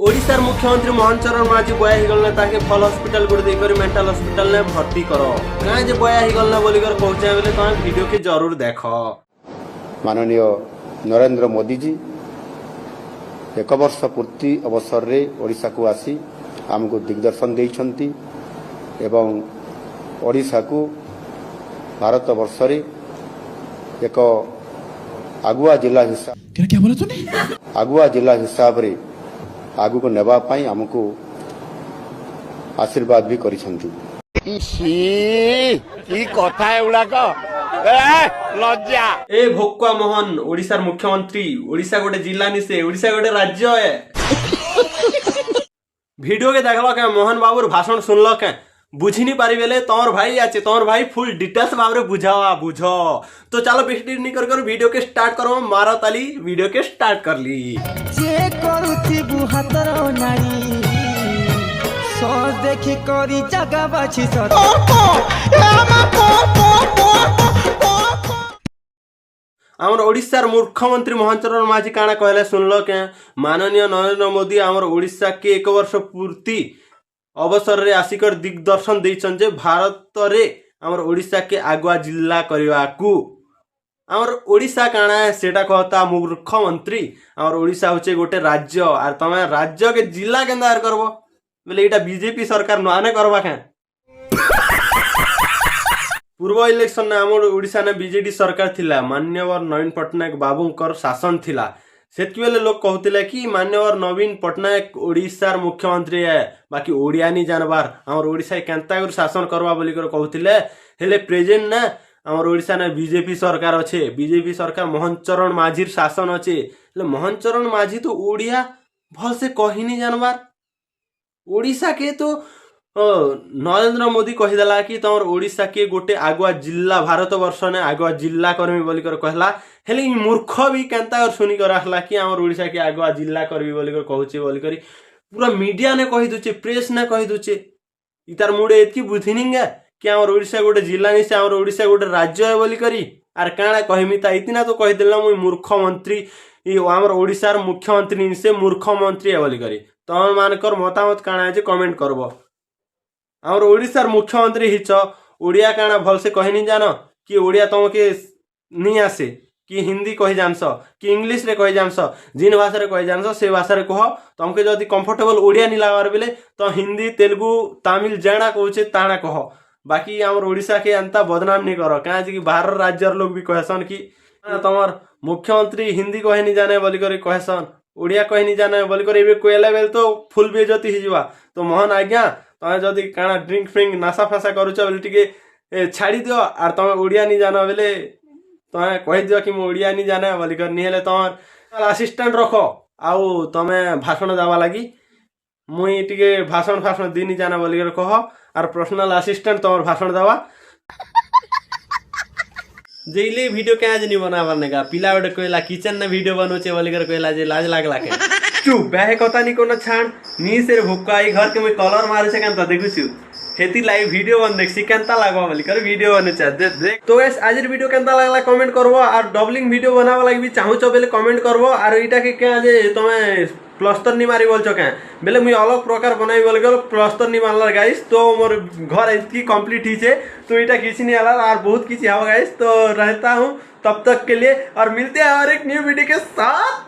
ओडिशार मुख्यमंत्री मोहन चरण माझी बया ही गलना ताके फल हॉस्पिटल गुड़ देकर मेंटल हॉस्पिटल ने भर्ती करो काहे जे बया ही गलना बोली कर कहचे बेले तुम वीडियो के जरूर देखो। माननीय नरेंद्र मोदी जी एक वर्ष पूर्ति अवसर रे ओडिशा को आसी आमको दिग्दर्शन देइछंती एवं ओडिशा को भारत वर्ष रे एक आगुआ जिला हिसाब क्या बोला तूने आगुआ जिला हिसाब रे आगु को नेबा पाई हमको आशीर्वाद भी करिसंती। कथा लज्जा ए भोकुआ मोहन ओडिशार मुख्यमंत्री ओडिशा गोटे जिला निसे ओडिशा गोटे राज्य है। वीडियो के देखल के मोहन बाबूर भाषण सुनल के बुझी नहीं पारी बेले तोर भाई आचे तोर भाई फुल डिटेल्स भाव बुझावा बुझो तो चलो बेटी नहीं कर वीडियो के स्टार्ट करो मारो ताली वीडियो के स्टार्ट कर ली। जे करूथिबु हातर नारी सो देखि करी जगह बाछि सर आमर ओडिशार मुख्यमंत्री मोहन चरण माझी काना कहले सुनल के माननीय नरेंद्र मोदी आमर ओडिशा के एक वर्ष पूर्ति अवसर रे आसिकर दिग्दर्शन देइछन जे भारत रे आमर ओडिशा के आगुआ जिला करवाकू आमर ओडिशा काना है सेटा कहता मुख्यमंत्री आमर ओडिशा होचे गोटे राज्य आर तमे राज्य के जिला केंदा करबो बोले एटा बीजेपी सरकार नआने करबा के पूर्व इलेक्शन ने आमर ओडिशा ने बीजेडी सरकार थिला मान्यवर नवीन पटनायक बाबूंकर शासन थिला सेतकी बेले लोग कहते कि मान्यवर नवीन पटनायक ओडिशार मुख्यमंत्री है बाकी ओडिया नहीं जानबार आमर ओडिशा केंता कर शासन करवा बोली कर कहते हेले प्रेजेंट ना आमर ओडिशा ने बीजेपी सरकार अच्छे बीजेपी सरकार मोहन चरण माझीर शासन अच्छे हेले मोहन चरण माझी तो ओडिया भल से कही नहीं जानबार ओडिशा के तो नरेंद्र मोदी कहीदेला कि तुम ओडिशा के गोटे आगुआ जिला भारत वर्ष ने आगुआ जिला करमी बोलिकर कहला हेले ई मूर्ख भी केंता कर सुनी कर आखला कि आमर ओडिशा के आगुआ जिला करबी बोलिकर कहूचे बोलिकर पूरा मीडिया ने कही दुचे प्रेस ने कही दुचे इतार मुडे एतकी बुद्धि निंगा कि आमर ओडिशा गोटे जिला नहीं से आमर ओडिशा गोटे राज्य है बोलिकरी आर काଣା कहमी ता इतना तो कही देला मुई मूर्ख मंत्री ई आमर ओडिशार मुख्यमंत्री से मूर्ख मंत्री है बोलिकरी तम मानकर मतामत काଣା है जे कमेंट करबो। आमर ओडिशार मुख्यमंत्री हिच ओडिया काଣା भल से कही नहीं जान कि ओडिया तुमके नहीं आसे कि हिंदी कही जानस कि इंग्लिश रे कही जानस जिन भाषा रे कही जानस से भाषा रे कह तुमके जदि कंफर्टेबल ओडिया नहीं लागबार बेले तो हिंदी तेलुगु तमिल जेना कहूचे ताना कह बाकी आमर ओडिशा के अंता बदनाम नहीं कर क्या कि बाहर राज्यर लोग भी कहसन कि तुमर मुख्यमंत्री हिंदी कही नहीं जाने बोलिकर कहसन ओडिया कही नहीं जाने बोलिकर एबे कहला बेले तो फुल बेइज्जती हिजवा तो मोहन आज्ञा तुम जदि काଣା ड्रिंक फ्रिंक नासा फासा करुच बोले टिके छाड़ी दियो आर तुम ओडिया नहीं जान बेले तुम कही दियो कि मैं ओडिया नहीं जाने बोलिकर नहीं हेले तुम असिस्टेंट रख आउ तुम भाषण देवा लगी मुई टिके भाषण फाषण दी नहीं जाना बोलिकर कह आर पर्सनल असिस्टेंट तुम भाषण देवा जेले वीडियो क्या नहीं बनावर नेगा पिला गोटे कहला किचन ने वीडियो बनौचे बोलिकर कहला जे लाज लागला के चुप बाहे कथा नहीं कोनो छाण नी से भुक्का आई घर के मैं कलर मारे से केनता देखुछु हेती लाइव वीडियो बन देखसी केनता लागबा बोलिकर वीडियो बनौचे देख तो गाइस आज वीडियो केनता लागला कमेंट करबो और डबलिंग वीडियो बनावा लागि भी चाहूचो बेले कमेंट करबो और एटा के क्या जे तमे प्लास्टर नहीं मारी बोलछो क्या बेले मुई अलग प्रकार बनाई बोलकर प्लास्टर नहीं मारला गाइस तो मोर घर इतकी कंप्लीट ही छे तो एटा किसी नहीं आला और बहुत किसी हवा गाइस तो रहता हूं तब तक के लिए और मिलते हैं और एक न्यू वीडियो के साथ